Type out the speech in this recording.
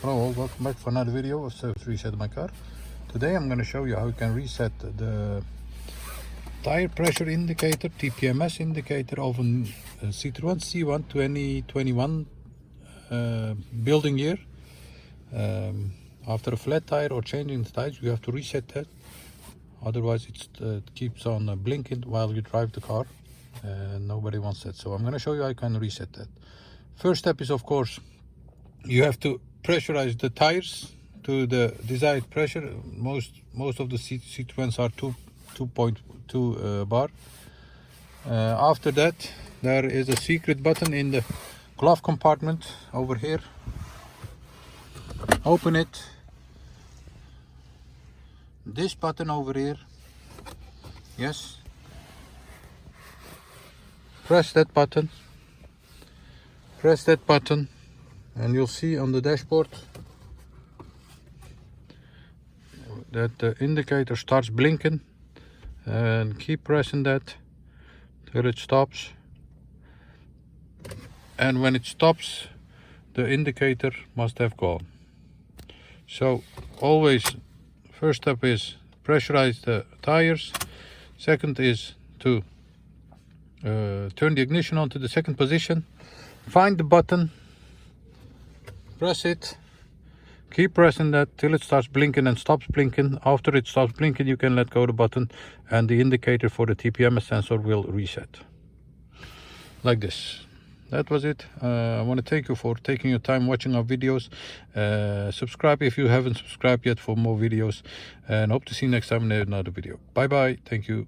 Hello all, welcome back for another video of Service Reset My Car. Today I'm going to show you how you can reset the tire pressure indicator, TPMS indicator of a Citroen C1 2021 building year. After a flat tire or changing the tires, you have to reset that. Otherwise it keeps on blinking while you drive the car. Nobody wants that. So I'm going to show you how you can reset that. First step is, of course, you have to pressurize the tires to the desired pressure. Most of the Citroens are 2.2 bar. After that, there is a secret button in the glove compartment over here. Open it. This button over here. Yes. Press that button. Press that button. And you'll see on the dashboard that the indicator starts blinking, and keep pressing that till it stops. And when it stops, the indicator must have gone. So always, first step is pressurize the tires. Second is to turn the ignition on to the second position. Find the button. Press it, keep pressing that till it starts blinking and stops blinking. After it stops blinking, you can let go of the button and the indicator for the TPMS sensor will reset. Like this. That was it. I want to thank you for taking your time watching our videos. Subscribe if you haven't subscribed yet for more videos. And hope to see you next time in another video. Bye bye. Thank you.